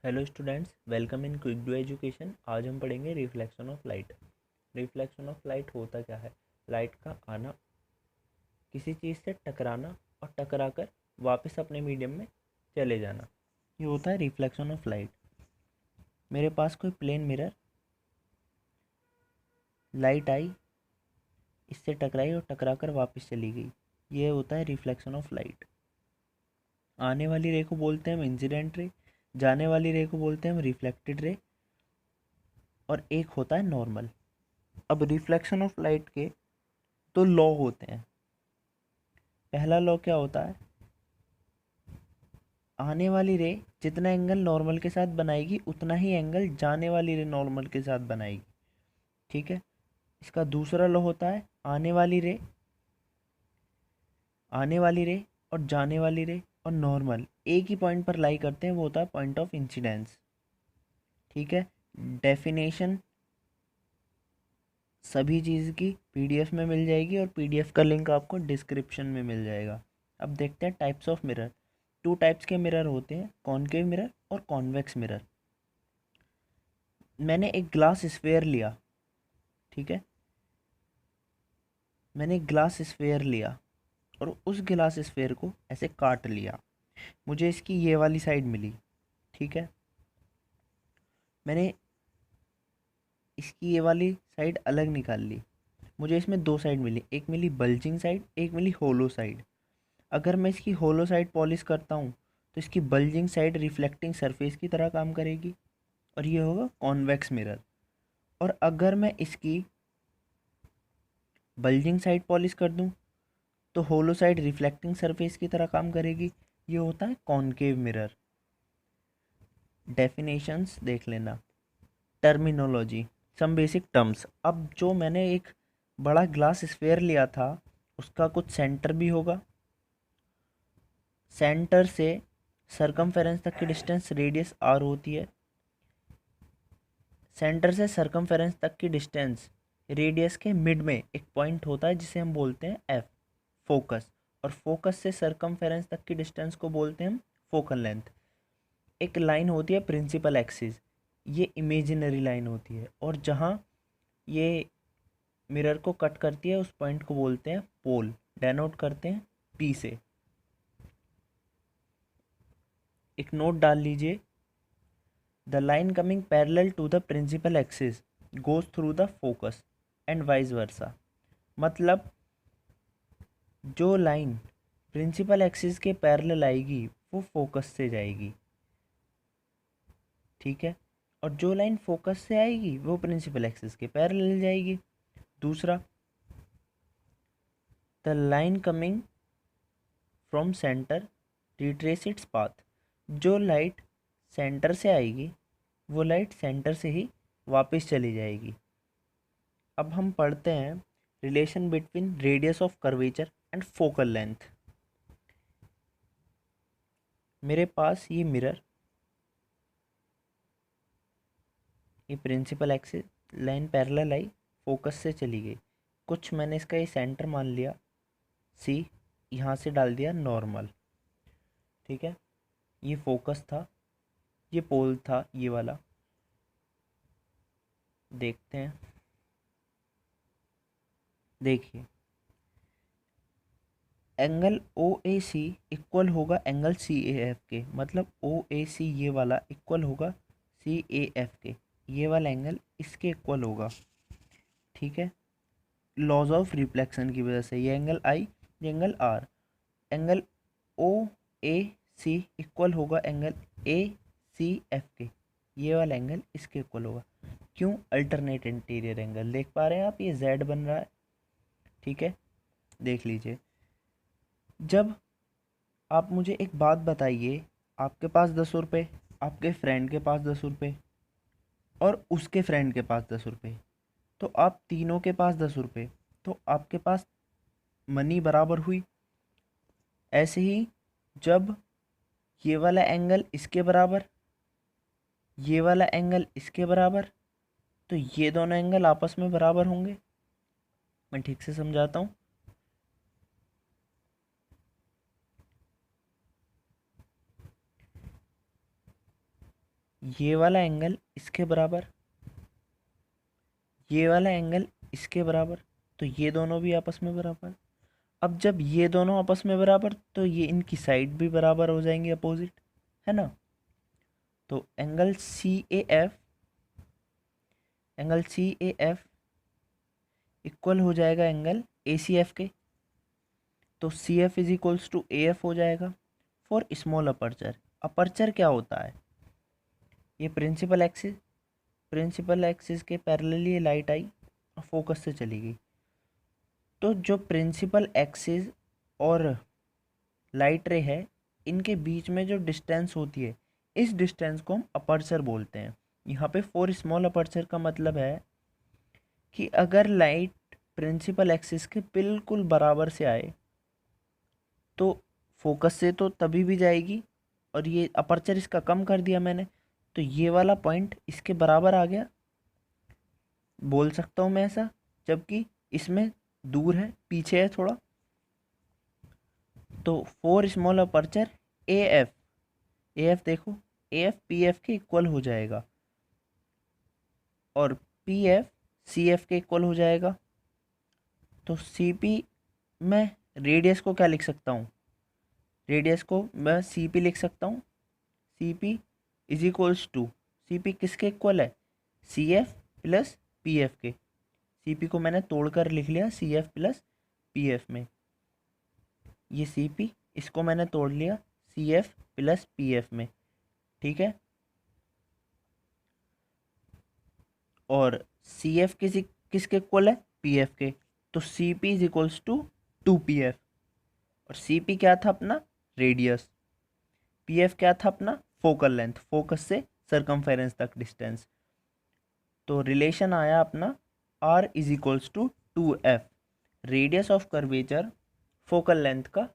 Hello students, welcome in quick do education. आज हम पढ़ेंगे reflection of light. Reflection of light होता क्या है? लाइट का आना, किसी चीज़ से टकराना और टकराकर वापस अपने मीडियम में चले जाना, ये होता है रिफ्लेक्शन ऑफ लाइट। मेरे पास कोई प्लेन मिरर, लाइट आई, इससे टकराई और टकराकर वापस चली गई, ये होता है रिफ्लेक्शन ऑफ लाइट। आने वाली रे को बोलते हैं हम इंसिडेंट रे, जाने वाली रे को बोलते हैं हम रिफ्लेक्टेड रे, और एक होता है नॉर्मल। अब रिफ्लेक्शन ऑफ लाइट के दो लॉ होते हैं। पहला लॉ क्या होता है? आने वाली रे जितना एंगल नॉर्मल के साथ बनाएगी उतना ही एंगल जाने वाली रे नॉर्मल के साथ बनाएगी। ठीक है। इसका दूसरा लॉ होता है आने वाली रे और जाने वाली रे और नॉर्मल एक ही पॉइंट पर लाई करते हैं, वो होता है पॉइंट ऑफ इंसिडेंस। ठीक है। डेफिनेशन सभी चीज़ की पीडीएफ में मिल जाएगी और पीडीएफ का लिंक आपको डिस्क्रिप्शन में मिल जाएगा। अब देखते हैं types of mirror. Two types के मिरर होते हैं, कॉनकेव मिरर और कॉन्वेक्स मिरर। मैंने एक ग्लास स्फेयर लिया। ठीक है। मैंने एक ग्लास स्फेयर लिया और उस ग्लास स्फेयर को ऐसे काट लिया, मुझे इसकी ये वाली साइड मिली। ठीक है। मैंने इसकी ये वाली साइड अलग निकाल ली, मुझे इसमें दो साइड मिली, एक मिली बल्जिंग साइड, एक मिली होलो साइड। अगर मैं इसकी होलो साइड पॉलिश करता हूँ तो इसकी बल्जिंग साइड रिफ्लेक्टिंग सरफेस की तरह काम करेगी और ये होगा कॉन्वेक्स मिरर। और अगर मैं इसकी बल्जिंग साइड पॉलिश कर दूँ तो होलो साइड रिफ्लेक्टिंग सरफेस की तरह काम करेगी, ये होता है कॉनकेव मिरर। डेफिनेशंस देख लेना। Terminology, some basic terms. अब जो मैंने एक बड़ा ग्लास स्फेयर लिया था उसका कुछ सेंटर भी होगा। सेंटर से सरकमफेरेंस तक की डिस्टेंस रेडियस आर होती है। सेंटर से सरकमफेरेंस तक की डिस्टेंस रेडियस के मिड में एक पॉइंट होता है जिसे हम बोलते हैं एफ, फोकस। और फोकस से सरकमफेरेंस तक की डिस्टेंस को बोलते हैं हम फोकल लेंथ। एक लाइन होती है प्रिंसिपल एक्सिस, ये इमेजिनरी लाइन होती है, और जहाँ ये मिरर को कट करती है उस पॉइंट को बोलते हैं पोल, डेनोट करते हैं पी से। एक नोट डाल लीजिए, the line coming parallel to the principal axis goes through the focus and vice versa. मतलब जो लाइन प्रिंसिपल एक्सिस के पैरेलल आएगी वो फोकस से जाएगी। ठीक है। और जो लाइन फोकस से आएगी वो प्रिंसिपल एक्सिस के पैरेलल जाएगी। दूसरा, the line coming from centre retrace its path. जो लाइट सेंटर से आएगी वो लाइट सेंटर से ही वापस चली जाएगी। अब हम पढ़ते हैं relation between radius of curvature and focal length. मेरे पास ये मिरर, ये प्रिंसिपल एक्सिस लाइन पैरेलल आई, फोकस से चली गई। कुछ मैंने इसका ये सेंटर मान लिया सी, यहाँ से डाल दिया नॉर्मल। ठीक है। ये फोकस था, ये पोल था ये वाला। देखते हैं, देखिए angle O A C equal होगा एंगल सी ए एफ के। मतलब ओ ए सी ये वाला इक्वल होगा सी ए एफ के, ये वाला एंगल इसके इक्वल होगा। ठीक है। लॉज ऑफ रिफ्लेक्शन की वजह से ये एंगल आई, ये angle R. Angle O A C equal होगा एंगल ए सी एफ के, ये वाला एंगल इसके इक्वल होगा। क्यों? Alternate interior angle. देख पा रहे हैं आप, ये जेड बन रहा है। ठीक है। देख लीजिए, जब आप मुझे एक बात बताइए, आपके पास 10 रुपये, आपके फ्रेंड के पास 10 रुपये और उसके फ्रेंड के पास 10 रुपये, तो आप तीनों के पास 10 रुपये, तो आपके पास मनी बराबर हुई। ऐसे ही जब ये वाला एंगल इसके बराबर, ये वाला एंगल इसके बराबर, तो ये दोनों एंगल आपस में बराबर होंगे। मैं ठीक से समझाता हूँ। ये वाला एंगल इसके बराबर, ये वाला एंगल इसके बराबर, तो ये दोनों भी आपस में बराबर। अब जब ये दोनों आपस में बराबर तो ये इनकी साइड भी बराबर हो जाएंगी, अपोजिट, है ना। तो angle C A F equal हो जाएगा एंगल ए सी एफ के। तो C F is equals to A F हो जाएगा फॉर स्मॉल अपर्चर। अपर्चर क्या होता है, ये प्रिंसिपल एक्सिस के पैरेलली ये लाइट आई और फोकस से चली गई। तो जो प्रिंसिपल एक्सिस और लाइट रे है, इनके बीच में जो डिस्टेंस होती है, इस डिस्टेंस को हम अपर्चर बोलते हैं। यहाँ पे फॉर स्मॉल अपर्चर का मतलब है कि अगर लाइट प्रिंसिपल एक्सिस के बिल्कुल बराबर से आए तो फोकस से तो तभी भी जाएगी, और ये अपर्चर इसका कम कर दिया मैंने, तो ये वाला पॉइंट इसके बराबर आ गया, बोल सकता हूँ मैं ऐसा, जबकि इसमें दूर है, पीछे है थोड़ा। तो four small aperture A F देखो, ए एफ पी एफ के इक्वल हो जाएगा और पी एफ सी एफ के इक्वल हो जाएगा। तो सी पी, मैं रेडियस को क्या लिख सकता हूँ, रेडियस को मैं सी पी लिख सकता हूँ। C P is equals to, C P किसके इक्वल है, C F plus P F के। सी पी को मैंने तोड़कर लिख लिया C F plus P F में, ये सी पी, इसको मैंने तोड़ लिया C F plus P F में, ठीक है। और सी एफ किसके इक्वल है, पी एफ के। तो C P is equals to 2 P F, और सी पी क्या था अपना, रेडियस, पी एफ क्या था अपना, फोकल लेंथ, फोकस से सरकमफेरेंस तक डिस्टेंस। तो रिलेशन आया अपना R is equals to 2 F, radius of curvature focal length का